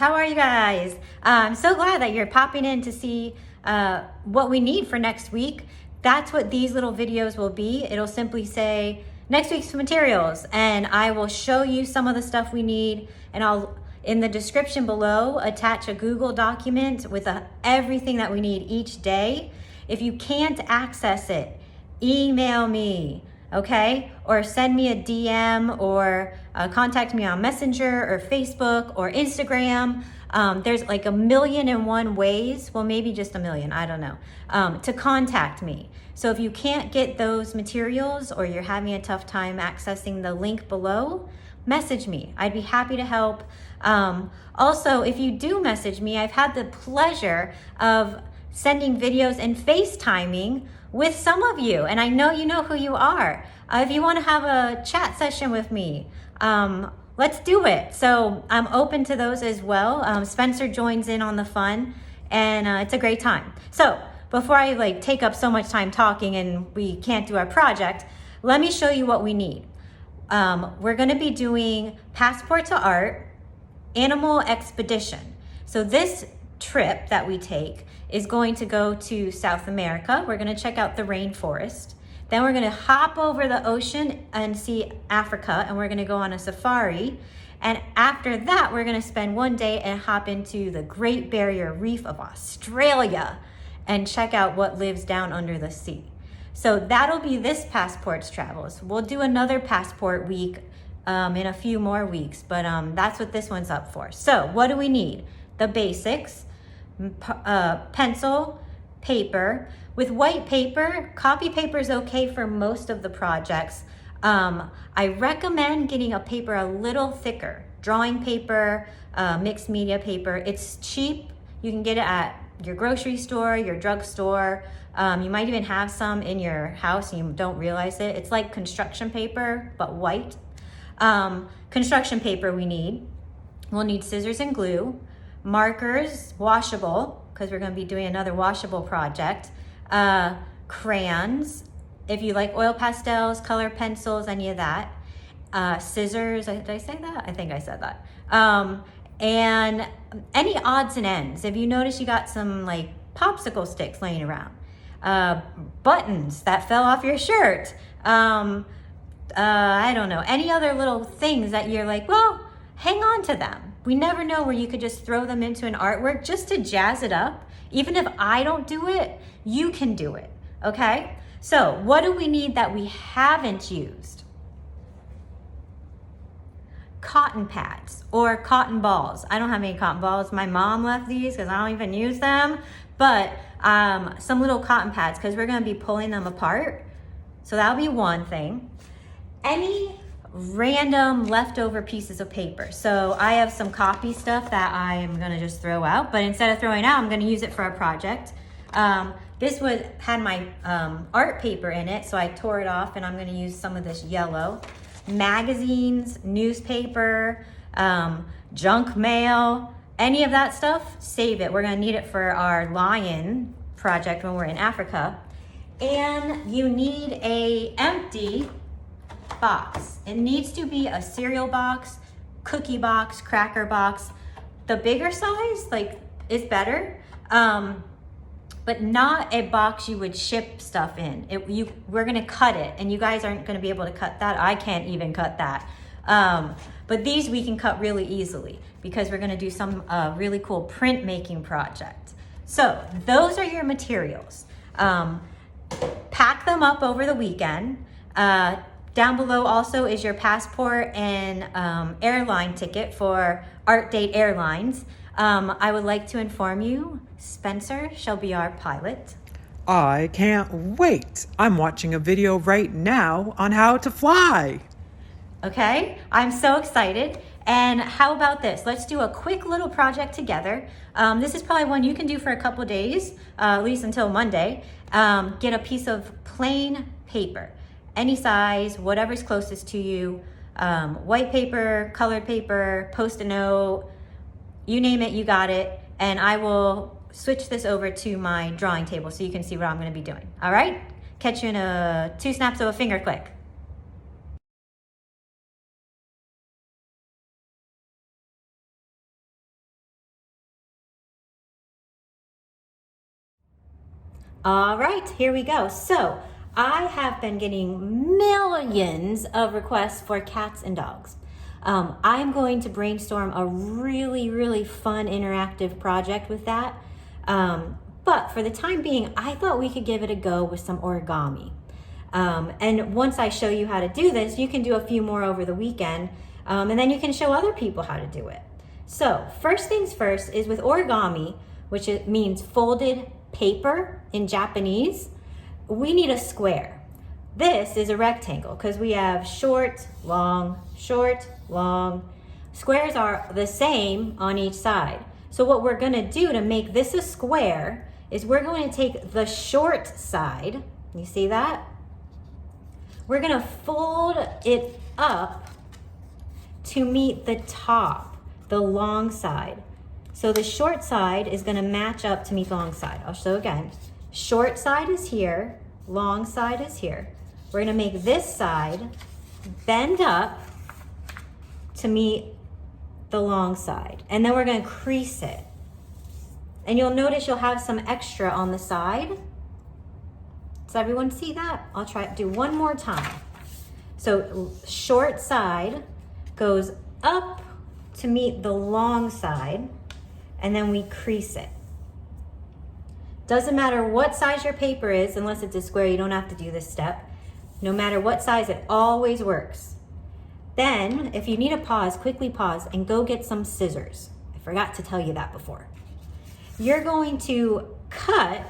How are you guys? I'm so glad that you're popping in to see what we need for next week. That's what these little videos will be. It'll simply say next week's materials, and I will show you some of the stuff we need, and I'll in the description below attach a Google document with everything that we need each day. If you can't access it, email me, okay? Or send me a DM, or contact me on Messenger or Facebook or Instagram. There's like 1,000,001 ways, well, maybe just 1,000,000, I don't know, to contact me. So if you can't get those materials or you're having a tough time accessing the link below, message me. I'd be happy to help. Also, if you do message me, I've had the pleasure of sending videos and FaceTiming with some of you, and I know you know who you are. If you want to have a chat session with me, let's do it. So I'm open to those as well. Spencer joins in on the fun, and it's a great time. So before I take up so much time talking and we can't do our project, let me show you what we need. We're going to be doing Passport to Art, Animal Expedition. So this trip that we take is going to go to South America. We're going to check out the rainforest. Then we're going to hop over the ocean and see Africa, and we're going to go on a safari. And after that, we're going to spend one day and hop into the Great Barrier Reef of Australia and check out what lives down under the sea. So that'll be this passport's travels. We'll do another passport week in a few more weeks, but that's what this one's up for. So what do we need? The basics, pencil, paper. With white paper, copy paper is okay for most of the projects. I recommend getting a paper a little thicker. Drawing paper, mixed media paper. It's cheap. You can get it at your grocery store, your drugstore. You might even have some in your house and you don't realize it. It's like construction paper, but white. Construction paper we need. We'll need scissors and glue, markers, washable, because we're going to be doing another washable project, crayons, if you like oil pastels, color pencils, any of that, scissors, did I say that? I think I said that. And any odds and ends. If you notice you got some popsicle sticks laying around, buttons that fell off your shirt, I don't know, any other little things that you're like, well, hang on to them. We never know where you could just throw them into an artwork just to jazz it up. Even if I don't do it, you can do it, okay? So what do we need that we haven't used? Cotton pads or cotton balls. I don't have any cotton balls. My mom left these because I don't even use them, but some little cotton pads because we're going to be pulling them apart. So that'll be one thing. Any random leftover pieces of paper. So I have some copy stuff that I'm going to just throw out, but instead of throwing out, I'm going to use it for a project. This had my art paper in it, so I tore it off, and I'm going to use some of this yellow. Magazines, newspaper, junk mail, any of that stuff, save it. We're going to need it for our lion project when we're in Africa. And you need a empty box. It needs to be a cereal box, cookie box, cracker box. The bigger size is better, but not a box you would ship stuff in. We're gonna cut it, and you guys aren't gonna be able to cut that. I can't even cut that. But these we can cut really easily because we're gonna do some really cool printmaking project. So those are your materials. Pack them up over the weekend. Down below also is your passport and airline ticket for Art Date Airlines. I would like to inform you, Spencer shall be our pilot. I can't wait. I'm watching a video right now on how to fly. Okay, I'm so excited. And how about this? Let's do a quick little project together. This is probably one you can do for a couple days, at least until Monday. Get a piece of plain paper. Any size, whatever's closest to you, white paper, colored paper, Post-it note, you name it, you got it. And I will switch this over to my drawing table so you can see what I'm gonna be doing. All right? Catch you in 2 snaps of a finger click. All right, here we go. So I have been getting millions of requests for cats and dogs. I'm going to brainstorm a really fun interactive project with that. But for the time being, I thought we could give it a go with some origami. And once I show you how to do this, you can do a few more over the weekend, and then you can show other people how to do it. So first things first is with origami, which means folded paper in Japanese, we need a square. This is a rectangle because we have short, long, short, long. Squares are the same on each side. So what we're gonna do to make this a square is we're going to take the short side, you see that? We're gonna fold it up to meet the top, the long side. So the short side is gonna match up to meet the long side. I'll show again. Short side is here, long side is here. We're gonna make this side bend up to meet the long side. And then we're gonna crease it. And you'll notice you'll have some extra on the side. Does everyone see that? I'll try to do one more time. So short side goes up to meet the long side, and then we crease it. Doesn't matter what size your paper is, unless it's a square, you don't have to do this step. No matter what size, it always works. Then, if you need a pause, quickly pause and go get some scissors. I forgot to tell you that before. You're going to cut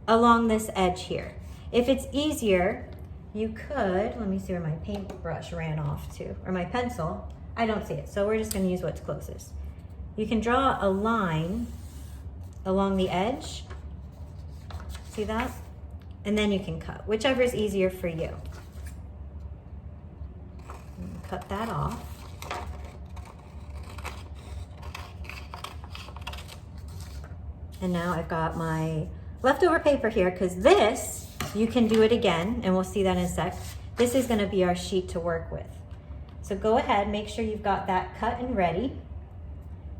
along this edge here. If it's easier, you could, let me see where my paintbrush ran off to, or my pencil. I don't see it, so we're just gonna use what's closest. You can draw a line along the edge. See that? And then you can cut, whichever is easier for you. Cut that off. And now I've got my leftover paper here, because this, you can do it again, and we'll see that in a sec. This is gonna be our sheet to work with. So go ahead, make sure you've got that cut and ready.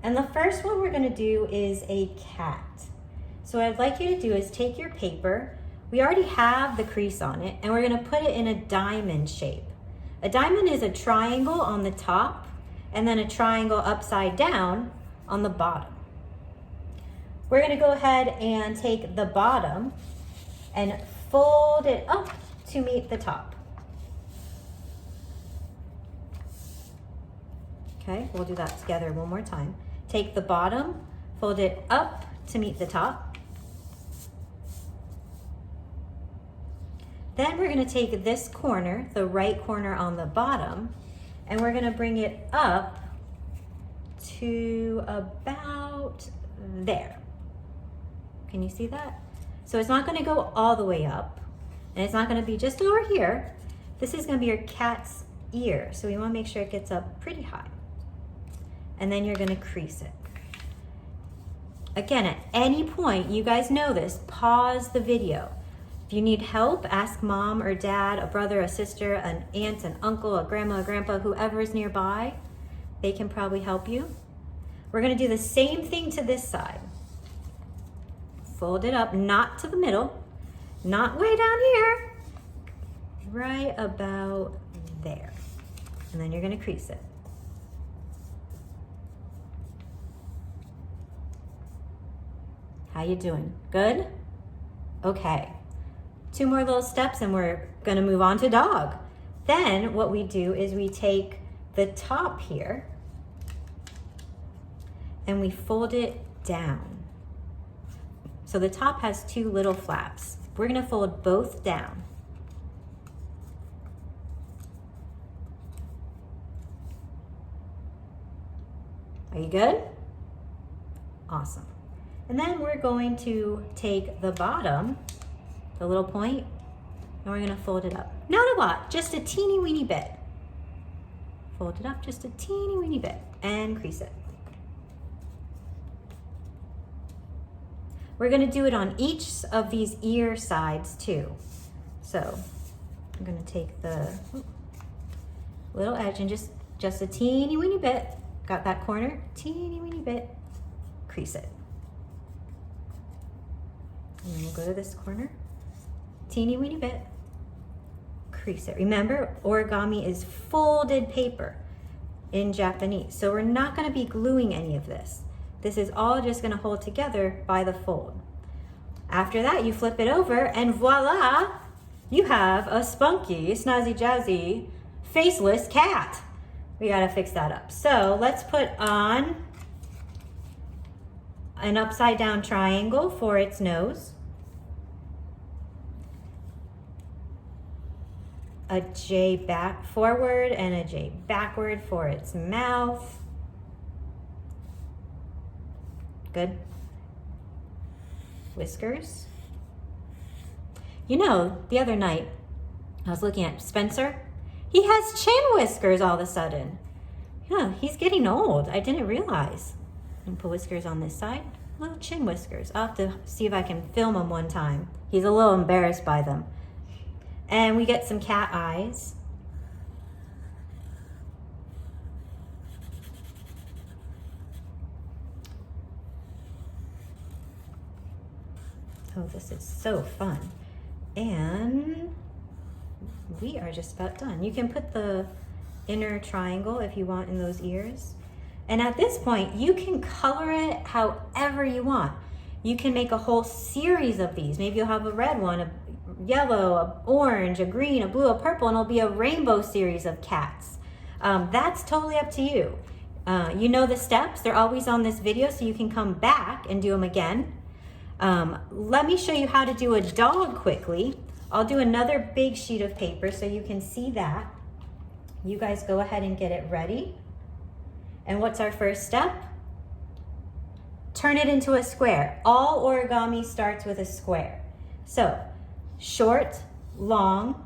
And the first one we're gonna do is a cat. So what I'd like you to do is take your paper, we already have the crease on it, and we're gonna put it in a diamond shape. A diamond is a triangle on the top, and then a triangle upside down on the bottom. We're gonna go ahead and take the bottom and fold it up to meet the top. Okay, we'll do that together one more time. Take the bottom, fold it up to meet the top. Then we're gonna take this corner, the right corner on the bottom, and we're gonna bring it up to about there. Can you see that? So it's not gonna go all the way up, and it's not gonna be just over here. This is gonna be your cat's ear, so we wanna make sure it gets up pretty high. And then you're gonna crease it. Again, at any point, you guys know this, pause the video. If you need help, ask mom or dad, a brother, a sister, an aunt, an uncle, a grandma, a grandpa, whoever is nearby. They can probably help you. We're gonna do the same thing to this side. Fold it up, not to the middle, not way down here, right about there. And then you're gonna crease it. How you doing? Good? Okay. 2 more little steps and we're gonna move on to dog. Then what we do is we take the top here and we fold it down. So the top has 2 little flaps. We're gonna fold both down. Are you good? Awesome. And then we're going to take the bottom, the little point, and we're gonna fold it up. Not a lot, just a teeny weeny bit. Fold it up just a teeny weeny bit and crease it. We're gonna do it on each of these ear sides too. So I'm gonna take the little edge and just a teeny weeny bit. Got that corner? Teeny weeny bit. Crease it. And then we'll go to this corner, teeny weeny bit, crease it. Remember, origami is folded paper in Japanese, so we're not going to be gluing any of this. This is all just going to hold together by the fold. After that, you flip it over and voila, you have a spunky, snazzy jazzy, faceless cat. We got to fix that up. So let's put on an upside down triangle for its nose, a J back forward and a J backward for its mouth. Good. Whiskers. You know, the other night I was looking at Spencer. He has chin whiskers all of a sudden. Yeah, he's getting old. I didn't realize. And put whiskers on this side. Little chin whiskers. I'll have to see if I can film him one time. He's a little embarrassed by them. And we get some cat eyes. Oh, this is so fun. And we are just about done. You can put the inner triangle if you want in those ears. And at this point, you can color it however you want. You can make a whole series of these. Maybe you'll have a red one, a yellow, a orange, a green, a blue, a purple, and it'll be a rainbow series of cats. That's totally up to you. You know the steps. They're always on this video, so you can come back and do them again. Let me show you how to do a dog quickly. I'll do another big sheet of paper so you can see that. You guys go ahead and get it ready. And what's our first step? Turn it into a square. All origami starts with a square. So short, long,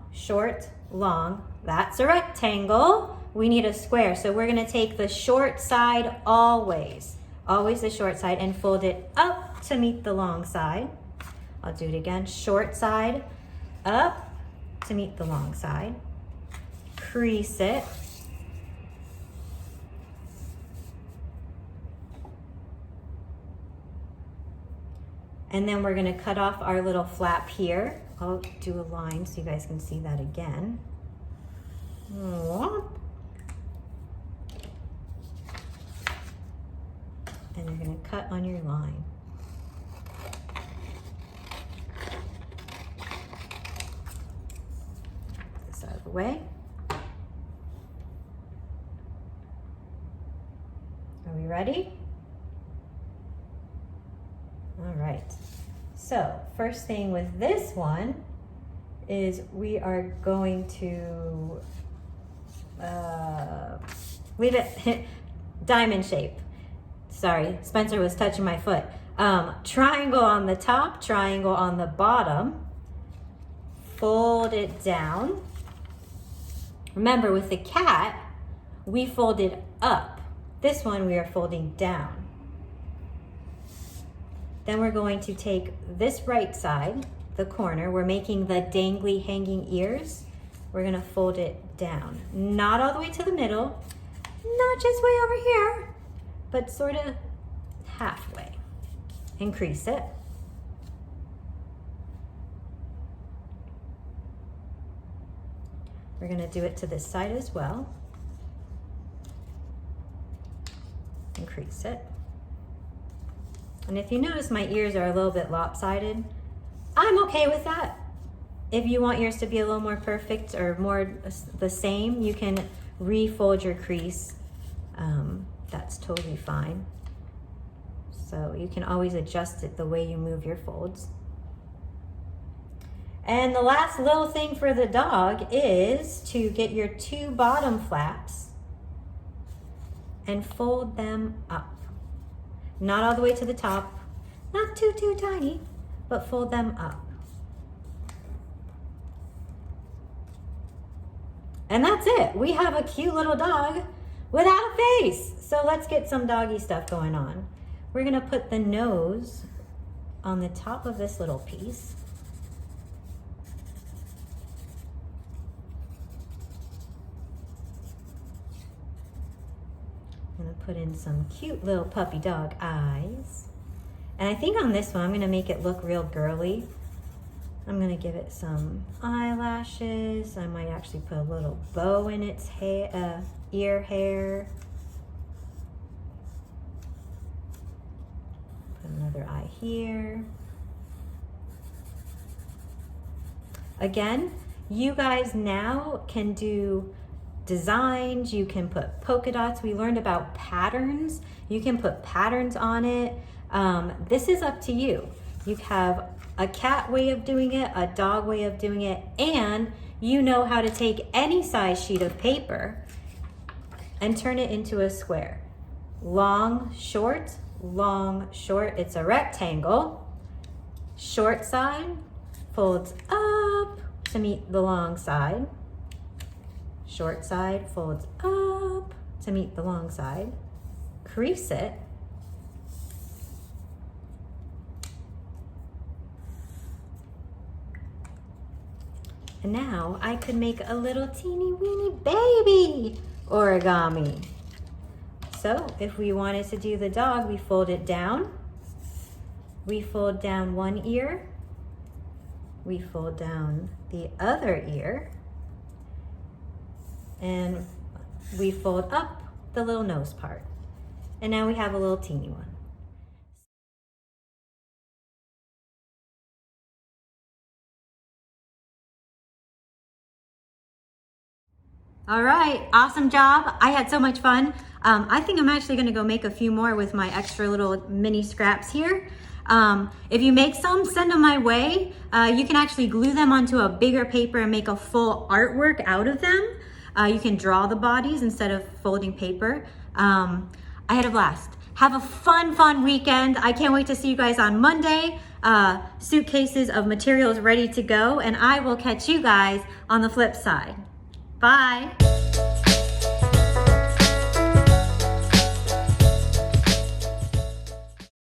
that's a rectangle. We need a square. So we're gonna take the short side always the short side, and fold it up to meet the long side. I'll do it again. Short side up to meet the long side. Crease it. And then we're gonna cut off our little flap here. I'll do a line so you guys can see that again. And you're gonna cut on your line. This out of the way. Are we ready? All right. So first thing with this one is we are going to leave it diamond shape. Sorry, Spencer was touching my foot. Triangle on the top, triangle on the bottom. Fold it down. Remember, with the cat, we folded up. This one we are folding down. Then we're going to take this right side, the corner. We're making the dangly hanging ears. We're gonna fold it down. Not all the way to the middle, not just way over here, but sort of halfway. And crease it. We're gonna do it to this side as well. And crease it. And if you notice my ears are a little bit lopsided, I'm okay with that. If you want yours to be a little more perfect or more the same, you can refold your crease. That's totally fine. So you can always adjust it the way you move your folds. And the last little thing for the dog is to get your two bottom flaps and fold them up. Not all the way to the top, not too tiny, but fold them up. And that's it. We have a cute little dog without a face. So let's get some doggy stuff going on. We're gonna put the nose on the top of this little piece. I'm gonna put in some cute little puppy dog eyes. And I think on this one, I'm gonna make it look real girly. I'm gonna give it some eyelashes. I might actually put a little bow in its ear hair. Put another eye here. Again, you guys now can do designs. You can put polka dots. We learned about patterns. You can put patterns on it. This is up to you. You have a cat way of doing it, a dog way of doing it, and you know how to take any size sheet of paper and turn it into a square. Long, short, it's a rectangle. Short side folds up to meet the long side. Short side folds up to meet the long side. Crease it. And now I could make a little teeny weeny baby origami. So if we wanted to do the dog, we fold it down. We fold down one ear. We fold down the other ear. And we fold up the little nose part. And now we have a little teeny one. All right, awesome job. I had so much fun. I think I'm actually gonna go make a few more with my extra little mini scraps here. If you make some, send them my way. You can actually glue them onto a bigger paper and make a full artwork out of them. You can draw the bodies instead of folding paper. I had a blast. Have a fun weekend. I can't wait to see you guys on Monday. Suitcases of materials ready to go, and I will catch you guys on the flip side. Bye.